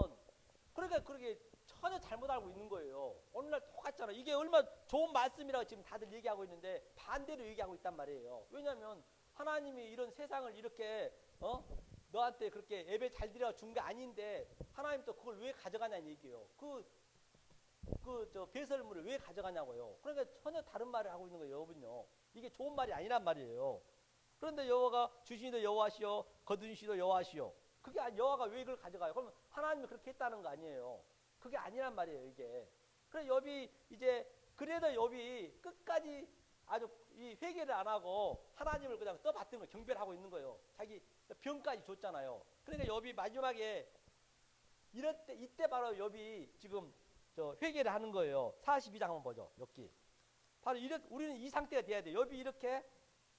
그러니까 그렇게 전혀 잘못 알고 있는 거예요. 오늘날 똑같잖아요. 이게 얼마나 좋은 말씀이라고 지금 다들 얘기하고 있는데 반대로 얘기하고 있단 말이에요. 왜냐하면 하나님이 이런 세상을 이렇게 너한테 그렇게 예배 잘 드리라고 준 게 아닌데 하나님 또 그걸 왜 가져가냐는 얘기예요. 배설물을 왜 가져가냐고요. 그러니까 전혀 다른 말을 하고 있는 거예요. 욥은요. 이게 좋은 말이 아니란 말이에요. 그런데 여호와가 주신이도 여호와시요 거두신이도 여호와시요. 그게 여호와가 왜 이걸 가져가요? 그러면 하나님이 그렇게 했다는 거 아니에요. 그게 아니란 말이에요. 이게. 그래 욥이 이제 그래도 욥이 끝까지 아주 이 회개를 안 하고 하나님을 그냥 떠받드는 거 경배를 하고 있는 거예요. 자기 병까지 줬잖아요. 그러니까 욥이 마지막에 이때 바로 욥이 지금 회개를 하는 거예요. 42장 한번 보죠. 욥기. 바로 우리는 이 상태가 돼야 돼요. 욥이 이렇게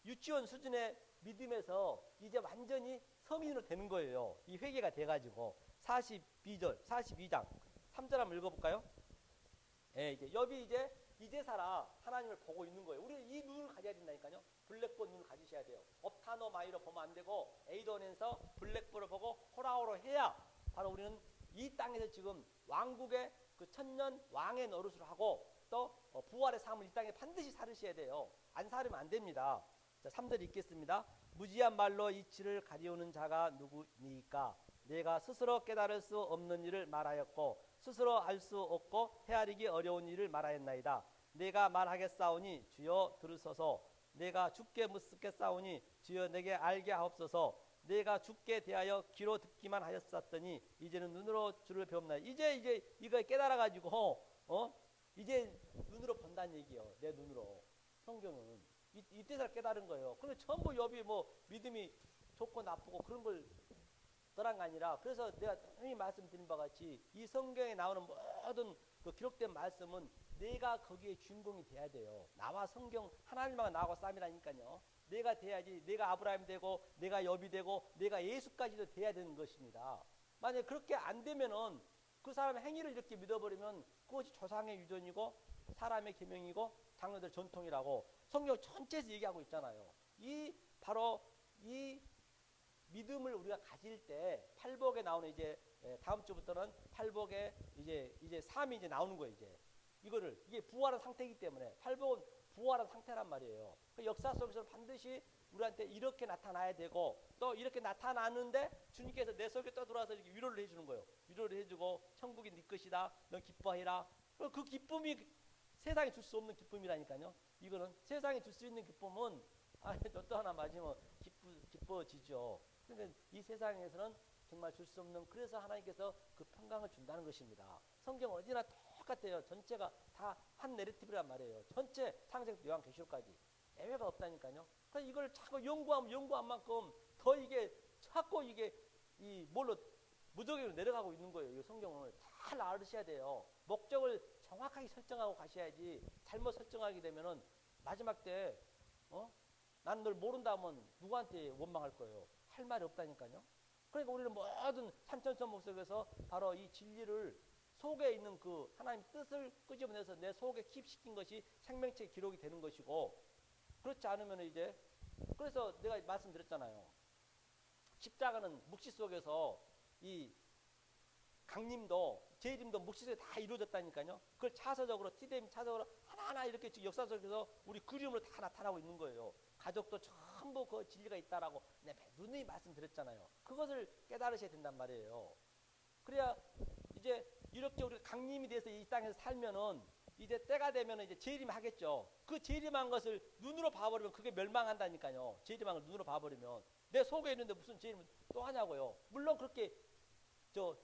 유치원 수준의 믿음에서 이제 완전히 성인으로 되는 거예요. 이 회개가 돼가지고 42장 3절 한번 읽어볼까요? 이제 욥이 이제 살아 하나님을 보고 있는 거예요. 우리는 이 눈을 가져야 된다니까요. 블랙볼 눈을 가지셔야 돼요. 옵타노 마이로 보면 안 되고 에이돈에서 블랙볼을 보고 호라오로 해야 바로 우리는 이 땅에서 지금 왕국의 그 천년 왕의 노릇을 하고 또 부활의 삶을 이 땅에 반드시 살으셔야 돼요. 안 살으면 안 됩니다. 자, 3절 읽겠습니다. 무지한 말로 이치를 가리우는 자가 누구니까? 내가 스스로 깨달을 수 없는 일을 말하였고 스스로 알 수 없고 헤아리기 어려운 일을 말하였나이다. 내가 말하겠사오니 주여 들으소서. 내가 주께 묻겠사오니 주여 내게 알게 하옵소서. 내가 주께 대하여 귀로 듣기만 하였었더니 이제는 눈으로 주를 배웁나이다. 이제 이거 깨달아가지고 이제 눈으로 본다는 얘기예요. 내 눈으로. 성경은 이때서 깨달은 거예요. 그런데 전부 욥이 뭐 믿음이 좋고 나쁘고 그런 걸 떠난 게 아니라 그래서 내가 형이 말씀드린 바와 같이 이 성경에 나오는 모든 그 기록된 말씀은 내가 거기에 주인공이 돼야 돼요. 나와 성경 하나님과 나하고 싸움이라니까요. 내가 돼야지. 내가 아브라함 되고 내가 욥이 되고 내가 예수까지도 돼야 되는 것입니다. 만약에 그렇게 안 되면은 그 사람의 행위를 이렇게 믿어버리면 그것이 조상의 유전이고 사람의 계명이고 장로들 전통이라고 성경 전체에서 얘기하고 있잖아요. 바로 이 믿음을 우리가 가질 때 팔복에 나오는 이제 다음 주부터는 팔복에 이제 3이 이제 나오는 거예요. 이게 부활한 상태이기 때문에 팔복은 부활한 상태란 말이에요. 그 역사 속에서는 반드시 우리한테 이렇게 나타나야 되고 또 이렇게 나타나는데 주님께서 내 속에 떠들어와서 이렇게 위로를 해주는 거예요. 위로를 해주고 천국이 네 것이다. 넌 기뻐해라. 그 기쁨이 세상에 줄 수 없는 기쁨이라니까요. 이거는 세상에 줄 수 있는 기쁨은 또 하나 맞으면 기뻐지죠. 그러니까 이 세상에서는 정말 줄 수 없는 그래서 하나님께서 그 평강을 준다는 것입니다. 성경 어디나 똑같아요. 전체가 다 한 내러티브란 말이에요. 전체 창세기부터 요한계시록까지 예외가 없다니까요. 그래서 이걸 자꾸 연구하면 연구한 만큼 더 이게 자꾸 이게 이 뭘로 무적으로 내려가고 있는 거예요. 이 성경을 잘 알으셔야 돼요. 목적을 정확하게 설정하고 가셔야지 잘못 설정하게 되면은 마지막 때 난 널 모른다 하면 누구한테 원망할 거예요. 할 말이 없다니까요. 그러니까 우리는 모든 산천성 목적에서 바로 이 진리를 속에 있는 그 하나님 뜻을 끄집어내서 내 속에 킵시킨 것이 생명체 기록이 되는 것이고, 그렇지 않으면 이제, 그래서 내가 말씀드렸잖아요. 십자가는 묵시 속에서 이 강림도 재림도 묵시 속에 다 이루어졌다니까요. 그걸 차서적으로 티데임 차서적으로 하나하나 이렇게 역사 속에서 우리 그림으로 다 나타나고 있는 거예요. 가족도 전부 그 진리가 있다라고 내가 누누이 말씀드렸잖아요. 그것을 깨달으셔야 된단 말이에요. 그래야 이제 이렇게 우리가 강림이 돼서 이 땅에서 살면은 이제 때가 되면 이제 재림하겠죠. 그 재림한 것을 눈으로 봐버리면 그게 멸망한다니까요. 재림한 걸 눈으로 봐버리면 내 속에 있는데 무슨 재림을 또 하냐고요. 물론 그렇게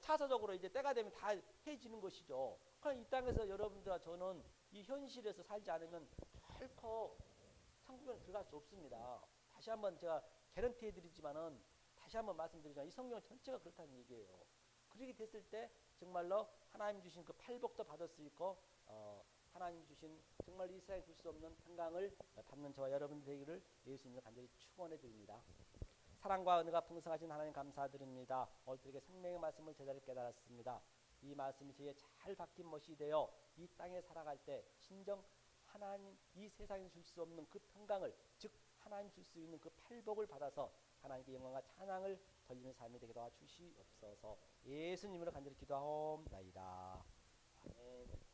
차서적으로 이제 때가 되면 다 해지는 것이죠. 그럼 이 땅에서 여러분들과 저는 이 현실에서 살지 않으면 결코 천국에 들어갈 수 없습니다. 다시 한번 제가 개런티 해드리지만은 다시 한번 말씀드리지만 이 성경 전체가 그렇다는 얘기예요. 그렇게 됐을 때 정말로 하나님 주신 그 팔복도 받을 수 있고 하나님 주신 정말 이 세상에 줄 수 없는 평강을 받는 저와 여러분 되기를 예수님을 간절히 축원해 드립니다. 사랑과 은혜가 풍성하신 하나님 감사드립니다. 오늘들에게 생명의 말씀을 제자리 깨달았습니다. 이 말씀이 저희의 잘 박힌 못이 되어 이 땅에 살아갈 때 진정 하나님 이 세상에 줄 수 없는 그 평강을, 즉 하나님 줄 수 있는 그 팔복을 받아서 하나님께 영광과 찬양을 돌리는 삶이 되게 도와주시옵소서. 예수님으로 간절히 기도하옵나이다. 아멘.